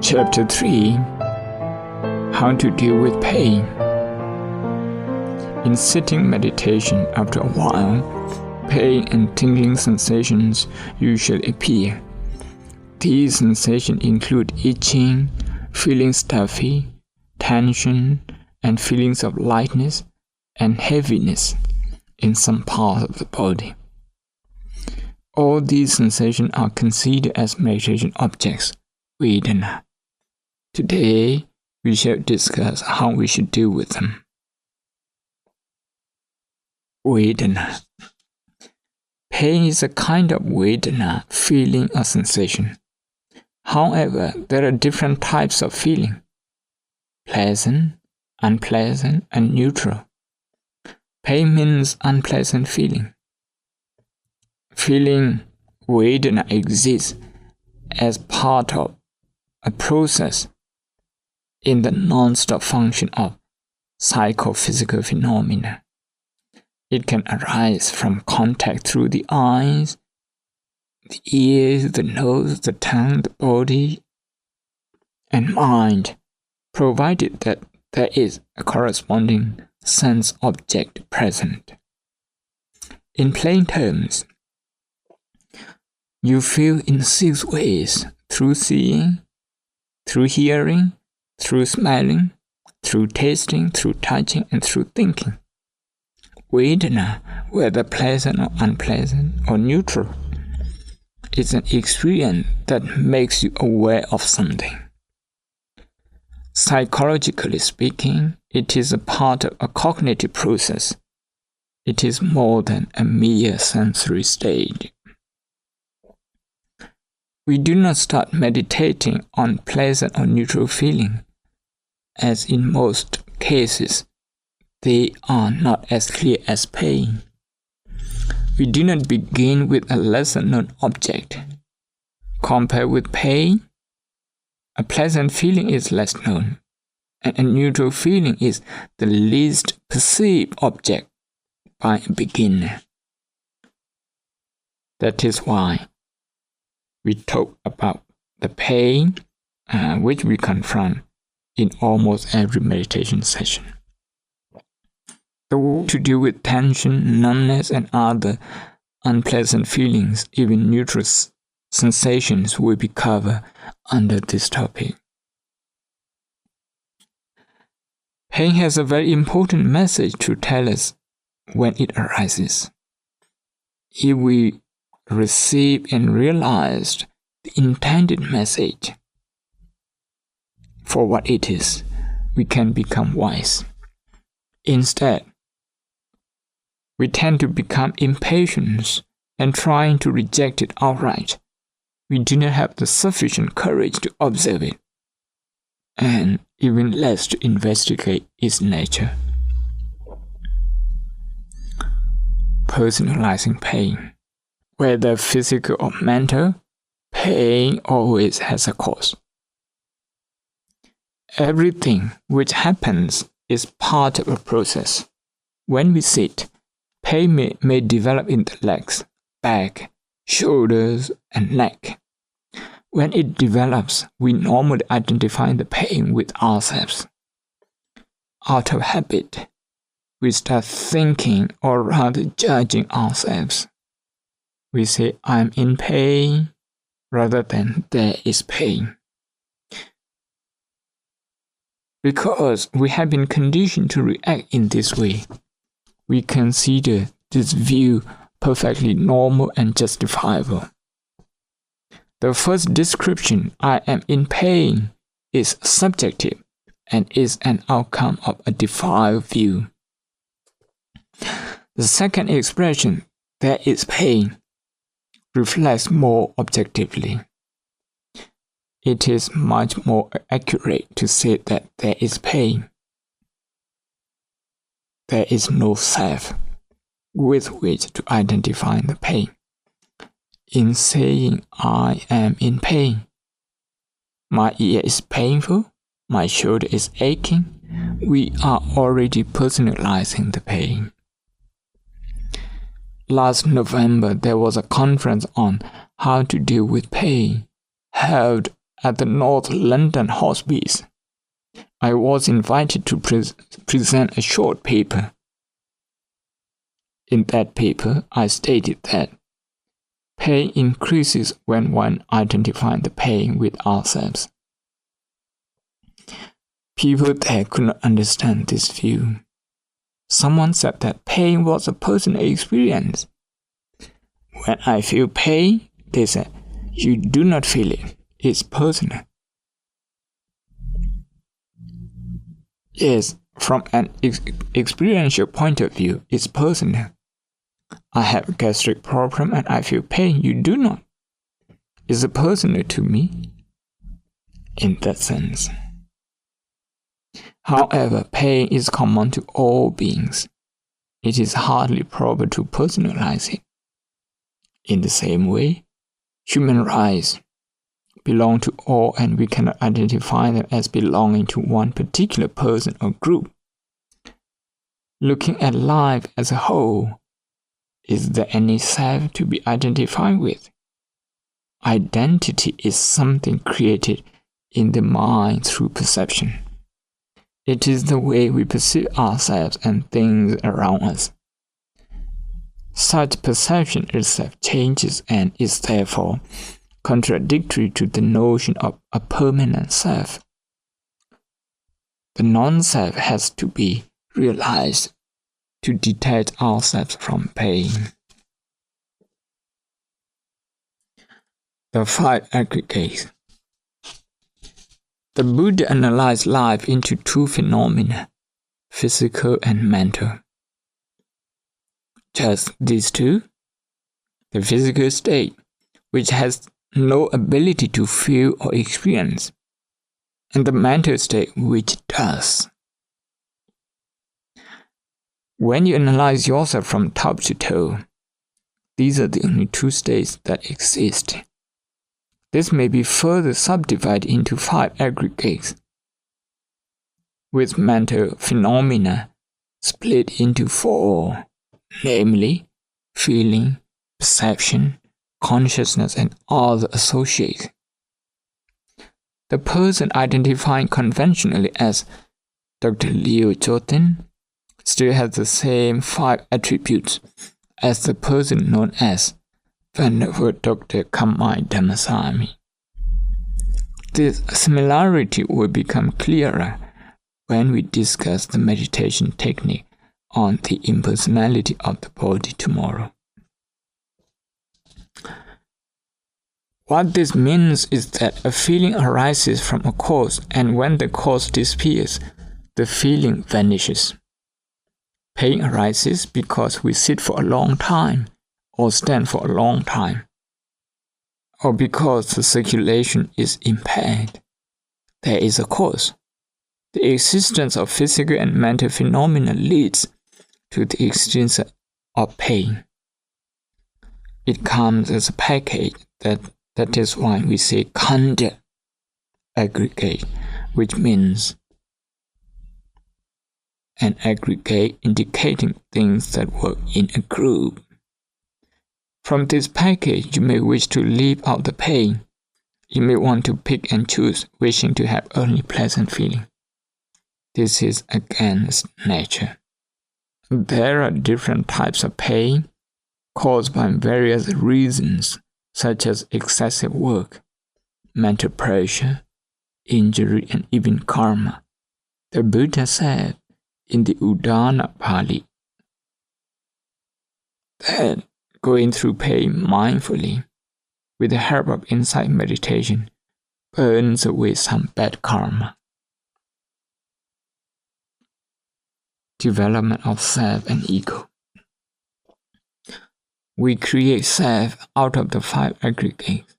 Chapter 3: How to Deal with Pain. In sitting meditation, after a while, pain and tingling sensations usually appear. These sensations include itching, feeling stuffy, tension, and feelings of lightness and heaviness in some parts of the body. All these sensations are considered as meditation objects, Vedana. Today, we shall discuss how we should deal with them. Vedana. Pain is a kind of Vedana, feeling or sensation. However, there are different types of feeling: pleasant, unpleasant, and neutral. Pain means unpleasant feeling. Feeling Vedana exists as part of a process in the nonstop function of psychophysical phenomena. It can arise from contact through the eyes, the ears, the nose, the tongue, the body, and mind, provided that there is a corresponding sense object present. In plain terms, you feel in 6 ways: through seeing, through hearing, through smelling, through tasting, through touching, and through thinking. Vedana, whether pleasant or unpleasant or neutral, is an experience that makes you aware of something. Psychologically speaking, it is a part of a cognitive process. It is more than a mere sensory state. We do not start meditating on pleasant or neutral feeling, as in most cases, they are not as clear as pain. We do not begin with a lesser-known object. Compared with pain, a pleasant feeling is less known, and a neutral feeling is the least perceived object by a beginner. That is why we talk about the pain which we confront in almost every meditation session. The way to deal with tension, numbness, and other unpleasant feelings, even neutral sensations, will be covered under this topic. Pain has a very important message to tell us when it arises. If we receive and realize the intended message for what it is, we can become wise. Instead, we tend to become impatient and trying to reject it outright. We do not have the sufficient courage to observe it, and even less to investigate its nature. Personalizing pain. Whether physical or mental, pain always has a cause. Everything which happens is part of a process. When we sit, pain may develop in the legs, back, shoulders, and neck. When it develops, we normally identify the pain with ourselves. Out of habit, we start thinking, or rather judging ourselves. We say, "I'm in pain," rather than "there is pain." Because we have been conditioned to react in this way, we consider this view perfectly normal and justifiable. The first description, "I am in pain," is subjective and is an outcome of a defiled view. The second expression, "there is pain," reflects more objectively. It is much more accurate to say that there is pain. There is no self with which to identify the pain. In saying, "I am in pain," my ear is painful, my shoulder is aching, we are already personalizing the pain. Last November, there was a conference on how to deal with pain held at the North London Hospice, I was invited to present a short paper. In that paper, I stated that pain increases when one identifies the pain with ourselves. People there could not understand this view. Someone said that pain was a personal experience. When I feel pain, they said, you do not feel it. It's personal. Yes, from an experiential point of view, it's personal. I have a gastric problem and I feel pain. You do not. It's personal to me in that sense. However, pain is common to all beings. It is hardly proper to personalize it. In the same way, human rights belong to all, and we cannot identify them as belonging to one particular person or group. Looking at life as a whole, is there any self to be identified with? Identity is something created in the mind through perception. It is the way we perceive ourselves and things around us. Such perception itself changes and is therefore contradictory to the notion of a permanent self. The non-self has to be realized to detach ourselves from pain. The 5 aggregates. The Buddha analyzed life into 2 phenomena, physical and mental. Just these 2, the physical state, which has no ability to feel or experience, and the mental state, which does. When you analyze yourself from top to toe, these are the only 2 states that exist. This may be further subdivided into 5 aggregates, with mental phenomena split into 4, namely feeling, perception, consciousness, and other associates. The person identifying conventionally as Dr. Liu Jotin still has the same 5 attributes as the person known as Venerable Dr. Khammai Dhammasami. This similarity will become clearer when we discuss the meditation technique on the impersonality of the body tomorrow. What this means is that a feeling arises from a cause, and when the cause disappears, the feeling vanishes. Pain arises because we sit for a long time, or stand for a long time, or because the circulation is impaired. There is a cause. The existence of physical and mental phenomena leads to the existence of pain. It comes as a package. That is why we say khanda aggregate, which means an aggregate indicating things that work in a group. From this package, you may wish to leave out the pain. You may want to pick and choose, wishing to have only pleasant feeling. This is against nature. There are different types of pain caused by various reasons, such as excessive work, mental pressure, injury, and even karma. The Buddha said in the Udana Pali that going through pain mindfully, with the help of insight meditation, burns away some bad karma. Development of self and ego. We create self out of the 5 aggregates.